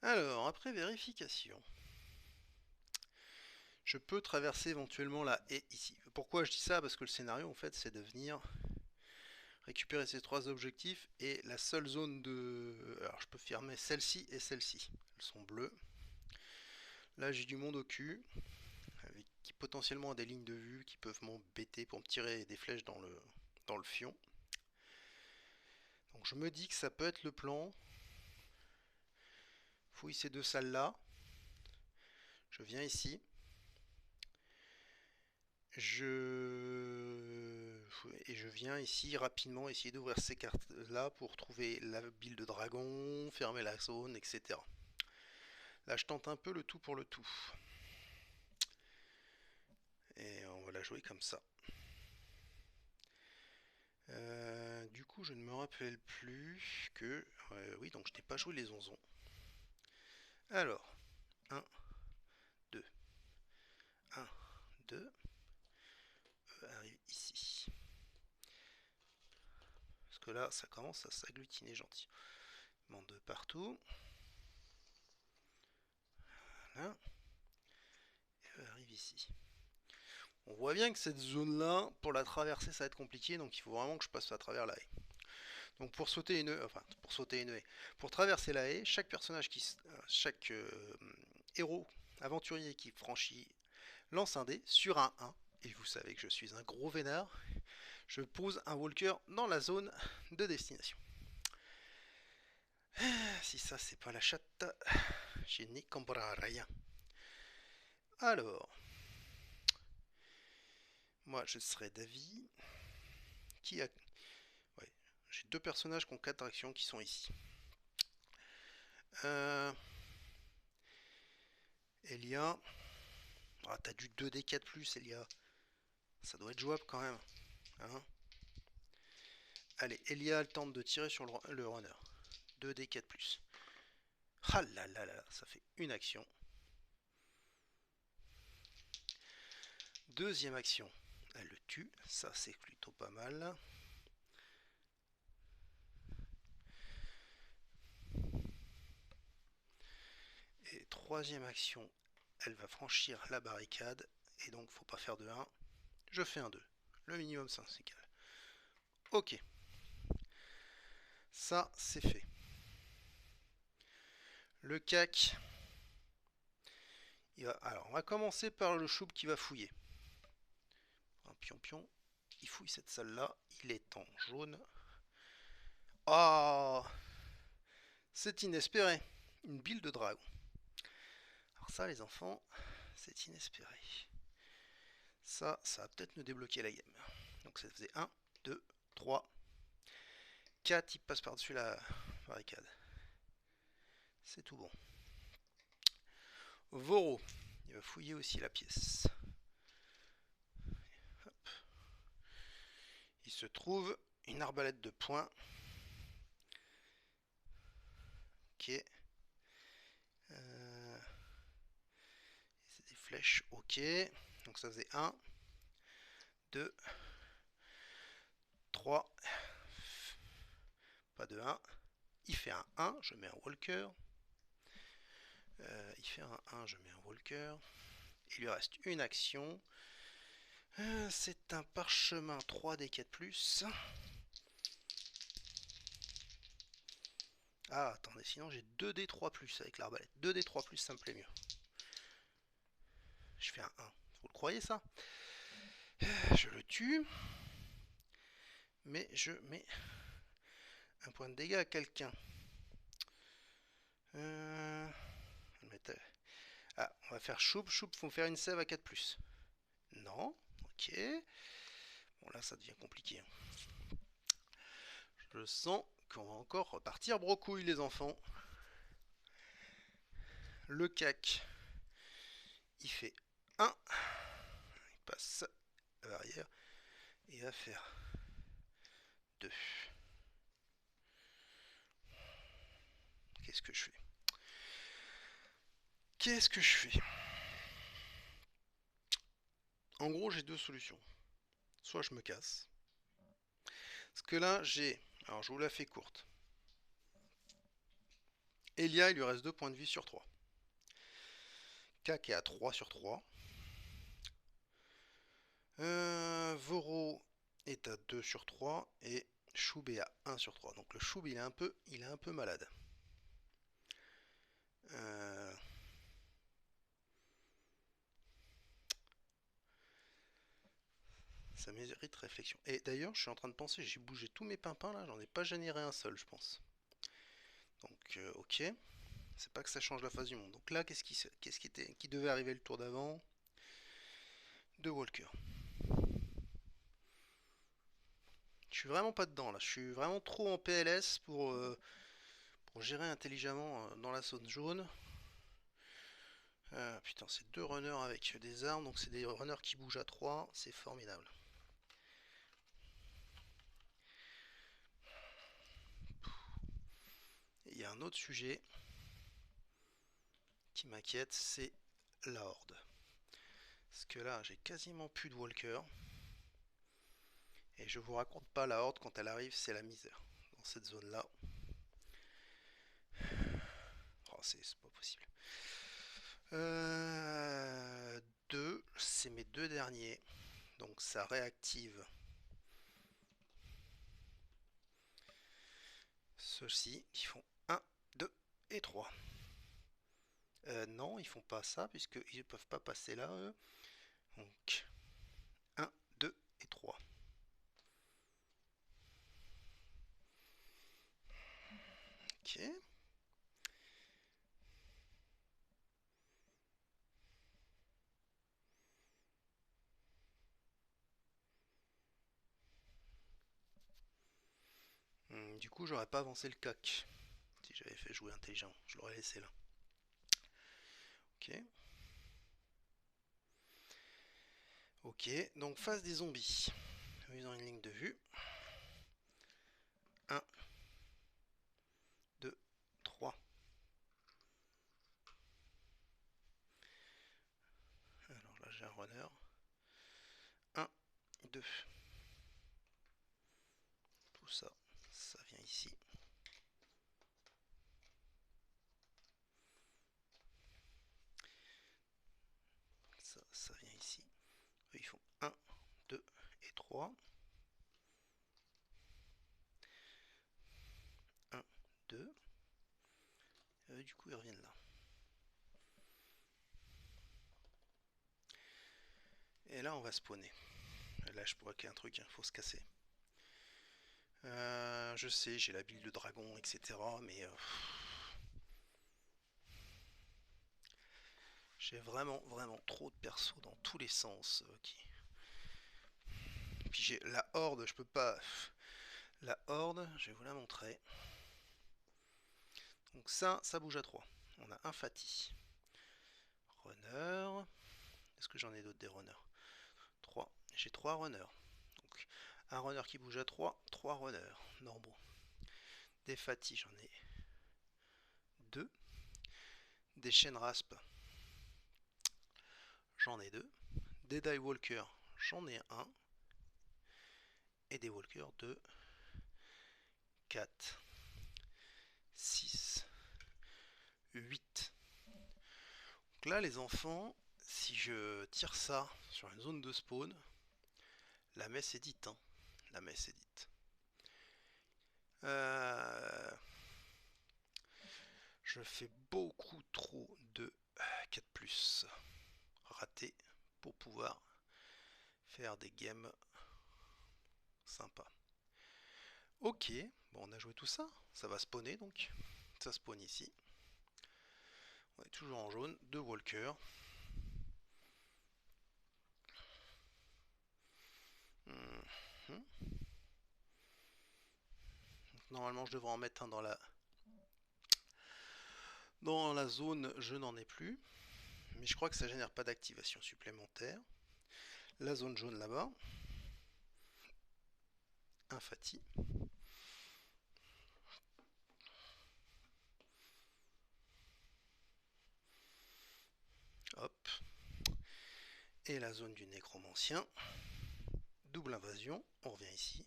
Alors, après vérification, je peux traverser éventuellement la haie ici. Pourquoi je dis ça? Parce que le scénario, en fait, c'est de venir récupérer ces trois objectifs et la seule zone de... Alors, je peux fermer celle-ci et celle-ci. Elles sont bleues. Là, j'ai du monde au cul, avec qui potentiellement a des lignes de vue qui peuvent m'embêter pour me tirer des flèches dans le fion. Donc, je me dis que ça peut être le plan. Fouille ces deux salles-là. Je viens ici. Je viens ici rapidement essayer d'ouvrir ces cartes là pour trouver la bille de dragon, fermer la zone, etc. Là je tente un peu le tout pour le tout. Et on va la jouer comme ça. Du coup je ne me rappelle plus que... oui donc je n'ai pas joué les onzons. Alors, 1, 2, 1, 2, arrive ici. Parce que là ça commence à s'agglutiner gentil. Monte de partout. Voilà. Et arrive ici. On voit bien que cette zone-là, pour la traverser, ça va être compliqué, donc il faut vraiment que je passe à travers la haie. Donc pour sauter une haie, pour traverser la haie, chaque héros aventurier qui franchit lance un dé sur un 1, et vous savez que je suis un gros vénard, je pose un walker dans la zone de destination. Si ça c'est pas la chatte, je n'y comprends rien. Alors, moi je serais d'avis qui a... Ouais, j'ai deux personnages qui ont 4 actions qui sont ici. Euh, Elia. Ah, t'as du 2D4+, Elia. Ça doit être jouable quand même. Hein. Allez, Elia elle tente de tirer sur le runner. 2D4+. Ah là là là, ça fait une action. Deuxième action, elle le tue. Ça, c'est plutôt pas mal. Et troisième action, elle va franchir la barricade. Et donc, faut pas faire de 1. Je fais un 2. Le minimum, c'est égal. Ok. Ça, c'est fait. Le CAC. Alors, on va commencer par le choupe qui va fouiller. Un pion-pion. Il fouille cette salle-là. Il est en jaune. Ah, oh, c'est inespéré. Une bille de dragon. Alors ça, les enfants, c'est inespéré. Ça va peut-être nous débloquer la game. Donc ça faisait 1, 2, 3, 4. Il passe par-dessus la barricade. C'est tout bon. Voro. Il va fouiller aussi la pièce. Hop. Il se trouve une arbalète de poing. Ok. C'est des flèches. Ok. Donc ça faisait 1, 2, 3. Pas de 1. Il fait un 1. Je mets un walker. Il fait un 1. Je mets un walker. Il lui reste une action. C'est un parchemin 3D4+. Ah, attendez, sinon j'ai 2D3+, avec l'arbalète. 2D3+, ça me plaît mieux. Je fais un 1. Vous le croyez, ça? Je le tue. Mais je mets un point de dégâts à quelqu'un. Ah, on va faire choup. Choup, faut faire une sève à 4+. Non. Ok. Bon, là, ça devient compliqué. Je sens qu'on va encore repartir brocouille, les enfants. Le CAC, il fait 1. Il passe la barrière. Et il va faire 2. Qu'est-ce que je fais? Qu'est-ce que je fais? En gros, j'ai deux solutions. Soit je me casse. Parce que là, j'ai... Alors, je vous la fais courte. Elia, il lui reste 2 points de vie sur 3. Kak est à 3 sur 3. Voro est à 2 sur 3 et Choub est à 1 sur 3. Donc le Choub il est un peu malade. Ça mérite réflexion. Et d'ailleurs, je suis en train de penser, j'ai bougé tous mes pimpins là, j'en ai pas généré un seul, je pense. Donc, ok. C'est pas que ça change la phase du monde. Donc là, qui devait arriver le tour d'avant? Deux walkers. Je suis vraiment pas dedans là. Je suis vraiment trop en PLS pour gérer intelligemment dans la zone jaune. Putain, c'est 2 runners avec des armes, donc c'est des runners qui bougent à 3, c'est formidable. Il y a un autre sujet qui m'inquiète, c'est la horde. Parce que là, j'ai quasiment plus de walkers. Et je vous raconte pas, la horde, quand elle arrive, c'est la misère. Dans cette zone-là. Oh, c'est pas possible. 2, c'est mes 2 derniers. Donc ça réactive ceux-ci qui font 1, 2 et 3. Non, ils font pas ça puisqu'ils ne peuvent pas passer là. Eux. Donc 1, 2 et 3. Ok. Du coup, j'aurais pas avancé le cac si j'avais fait jouer intelligent. Je l'aurais laissé là. Ok. Ok, donc phase des zombies. Ils ont une ligne de vue. 1, 2, 3. Alors là, j'ai un runner. 1, 2. Tout ça, ça vient ici. Ça vient ici. Eux, ils font 1, 2 et 3. 1, 2. Du coup, ils reviennent là. Et là, on va spawner. Là, je pourrais qu'il y ait un truc, il faut se casser. Je sais, j'ai la build de dragon, etc. Mais j'ai vraiment trop de persos dans tous les sens. Puis j'ai la horde, je peux pas. La horde, je vais vous la montrer. Donc ça bouge à 3. On a un Fatih. Runner. Est-ce que j'en ai d'autres des runners? 3. J'ai 3 runners. Donc un runner qui bouge à 3, 3 runners normaux. Des Fatih, j'en ai 2. Des chaînes rasp, j'en ai 2. Des die walkers, j'en ai 1. Et des walkers de 4, 6, 8. Donc là, les enfants, si je tire ça sur une zone de spawn, la messe est dite. Hein. La messe est dite. Je fais beaucoup trop de 4+ ratés pour pouvoir faire des games sympas. Ok, bon on a joué tout ça, ça va spawner donc. Ça spawn ici. On est toujours en jaune, 2 walkers. Normalement je devrais en mettre un dans la zone, je n'en ai plus. Mais je crois que ça génère pas d'activation supplémentaire. La zone jaune là-bas. Un Fatih. Hop. Et la zone du nécromancien. Double invasion. On revient ici.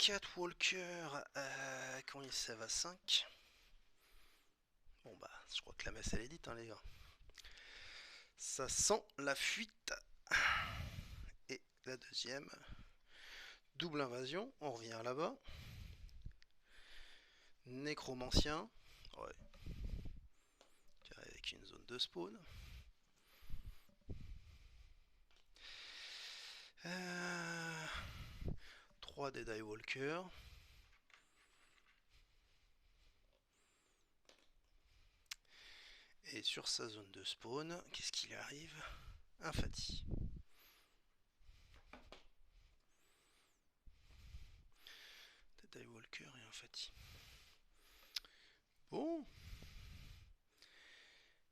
4 walkers, quand il save à 5. Bon bah, je crois que la messe elle est dite, hein, les gars. Ça sent la fuite. Et la deuxième. Double invasion, on revient là-bas. Nécromancien. Ouais. Avec une zone de spawn. 3 Dead Eye Walker. Et sur sa zone de spawn, qu'est-ce qu'il arrive? Un Fati. Dead Eye Walker et un Fati. Bon.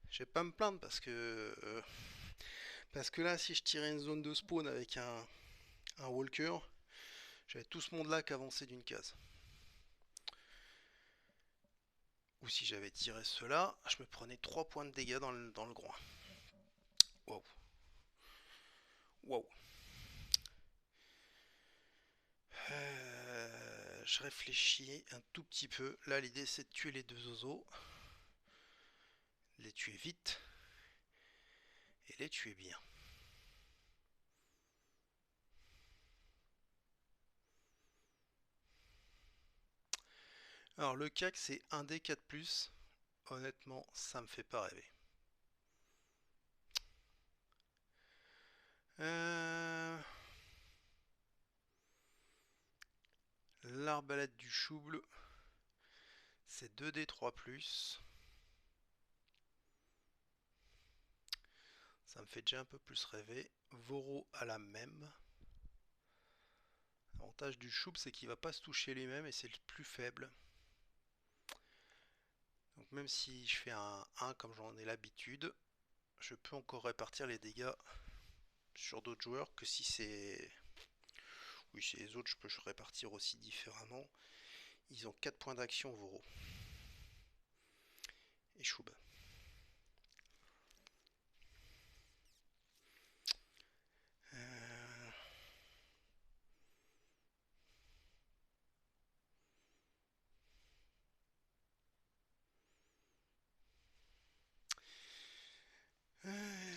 Je vais pas me plaindre parce que là, si je tirais une zone de spawn avec un Walker, j'avais tout ce monde-là qui avançait d'une case. Ou si j'avais tiré cela, je me prenais 3 points de dégâts dans le groin. Waouh. Waouh. Je réfléchis un tout petit peu. Là, l'idée, c'est de tuer les deux oiseaux. Les tuer vite. Et les tuer bien. Alors, le CAC, c'est 1D4+. Honnêtement, ça me fait pas rêver. L'arbalète du chouble, c'est 2D3+. Ça me fait déjà un peu plus rêver. Voro à la même. L'avantage du chouble, c'est qu'il va pas se toucher lui-même et c'est le plus faible. Donc même si je fais un 1 comme j'en ai l'habitude, je peux encore répartir les dégâts sur d'autres joueurs que si c'est... Oui, chez les autres, je peux répartir aussi différemment. Ils ont 4 points d'action, Voro. Et Choub.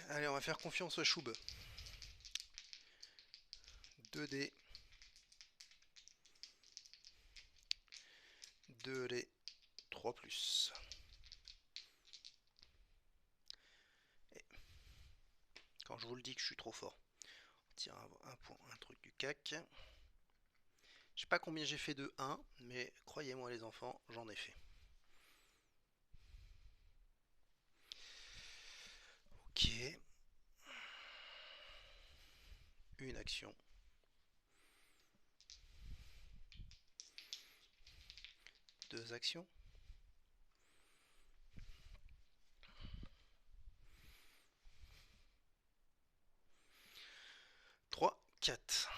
Allez, on va faire confiance au Choub. 2D. 2D. 3+. Et quand je vous le dis que je suis trop fort, on tire un truc du CAC. Je sais pas combien j'ai fait de 1, mais croyez-moi les enfants, j'en ai fait. Ok. Une action. Deux actions. 3, 4.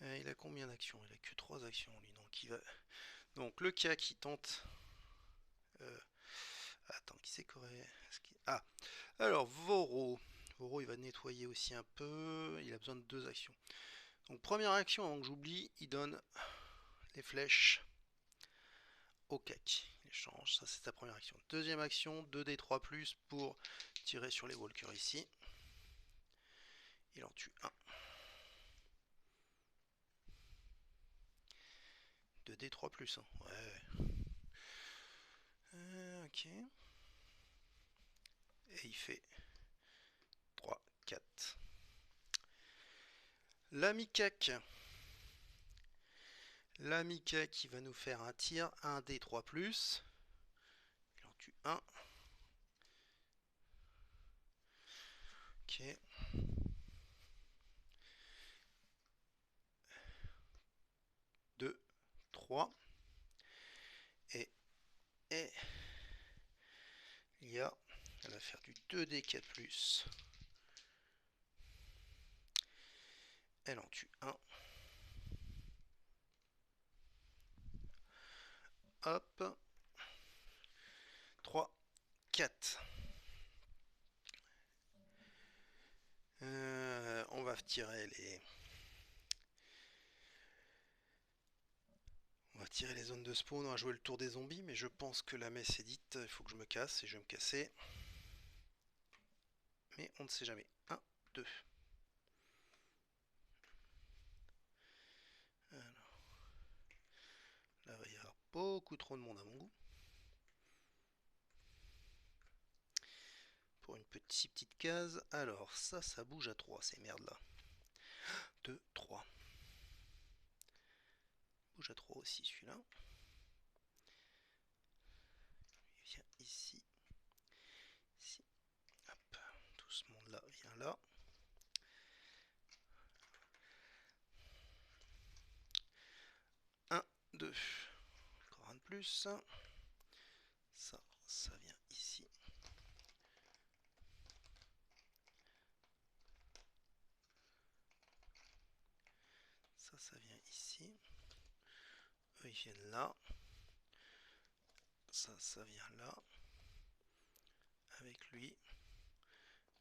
Il a combien d'actions? Il a que 3 actions lui, donc il va... Donc le K qui tente... Attends, qui c'est qu'aurait... Ah, alors Voro. Voro il va nettoyer aussi un peu, il a besoin de 2 actions. Donc première action, avant que j'oublie, il donne les flèches au CAC. Il échange, ça c'est sa première action. Deuxième action, 2D3+, pour tirer sur les walkers ici. Il en tue un. 2D3+, hein. Ouais. Ok. Et il fait 3, 4. L'ami CAC. L'ami CAC qui va nous faire un tir, 1D3+. Il en tue un. Ok. 2, 3. Et il y a, elle va faire du 2D4+. Elle en tue un. Hop. 3, 4. va tirer les... On va tirer les zones de spawn, on va jouer le tour des zombies, mais je pense que la messe est dite, il faut que je me casse et je vais me casser. Mais on ne sait jamais. 1, 2. Alors, là, il va y avoir beaucoup trop de monde à mon goût. Pour une petite case. Alors, ça bouge à 3, ces merdes là. 2, 3. Bouge à 3 aussi celui-là. Il vient ici. Ici. Hop. Tout ce monde là vient là. 1, 2. Encore un de plus. Ça vient ici. Ça vient ici. Eux, ils viennent là. Ça vient là. Avec lui.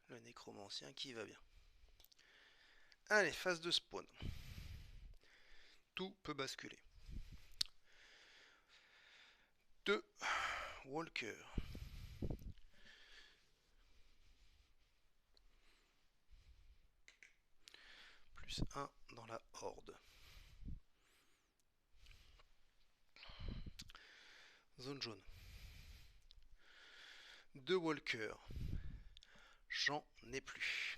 Le nécromancien qui va bien. Allez, phase de spawn. Tout peut basculer. 2 walkers. Plus 1 dans la horde. Zone jaune. 2 walkers. J'en ai plus.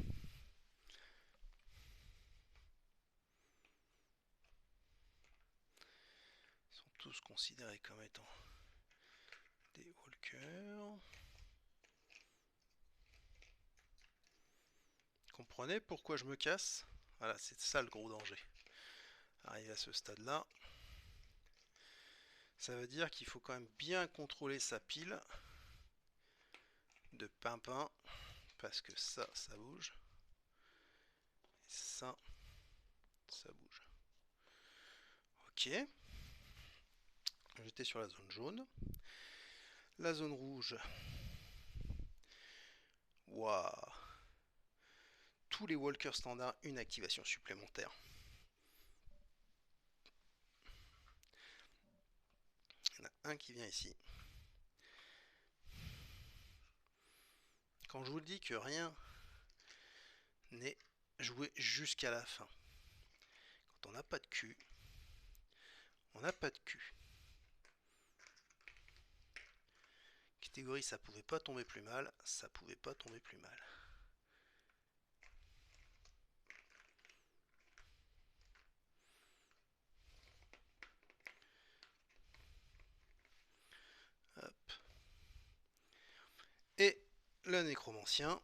Ils sont tous considérés comme étant des walkers. Comprenez pourquoi je me casse? Voilà, c'est ça le gros danger. Arrivé à ce stade-là, ça veut dire qu'il faut quand même bien contrôler sa pile de pimpin, parce que ça bouge. Et ça bouge. Ok. J'étais sur la zone jaune. La zone rouge. Waouh. Tous les walkers standards, une activation supplémentaire. Il y en a un qui vient ici. Quand je vous dis que rien n'est joué jusqu'à la fin, quand on n'a pas de cul, on n'a pas de cul. Catégorie, ça pouvait pas tomber plus mal, ça pouvait pas tomber plus mal. Hop. Et le nécromancien,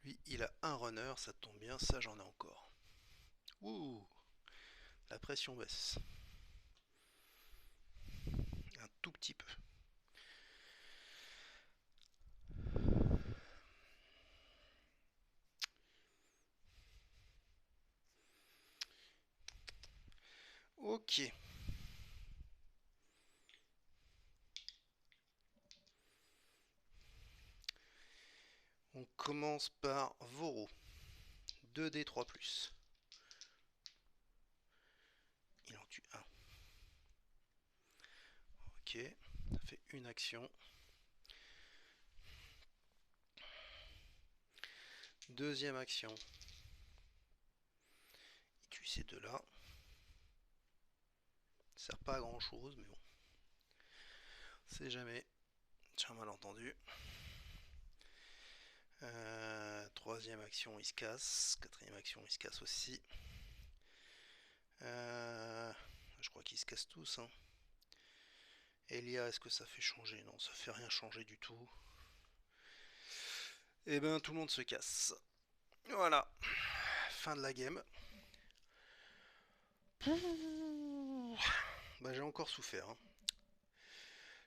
lui, il a un runner, ça tombe bien, ça j'en ai encore. Ouh, la pression baisse. Un tout petit peu. Ok. On commence par Voro. 2D3+. Il en tue un. Ok, ça fait une action. Deuxième action. Il tue ces deux-là. Ça sert pas à grand chose, mais bon. C'est jamais. J'ai un malentendu. Troisième action, il se casse. Quatrième action, il se casse aussi. Je crois qu'ils se cassent tous. Hein. Elia, est-ce que ça fait changer? Non, ça fait rien changer du tout. Et ben, tout le monde se casse. Voilà. Fin de la game. Bah, j'ai encore souffert. Hein.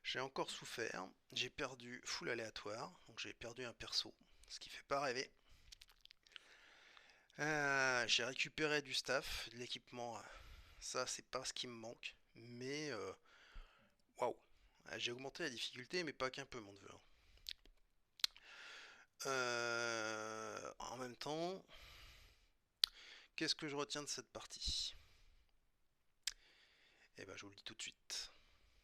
J'ai encore souffert. J'ai perdu full aléatoire. Donc j'ai perdu un perso. Ce qui fait pas rêver. J'ai récupéré du staff, de l'équipement. Ça, c'est pas ce qui me manque. Mais, waouh. J'ai augmenté la difficulté, mais pas qu'un peu, mon neveu. temps, qu'est-ce que je retiens de cette partie? Eh ben, je vous le dis tout de suite.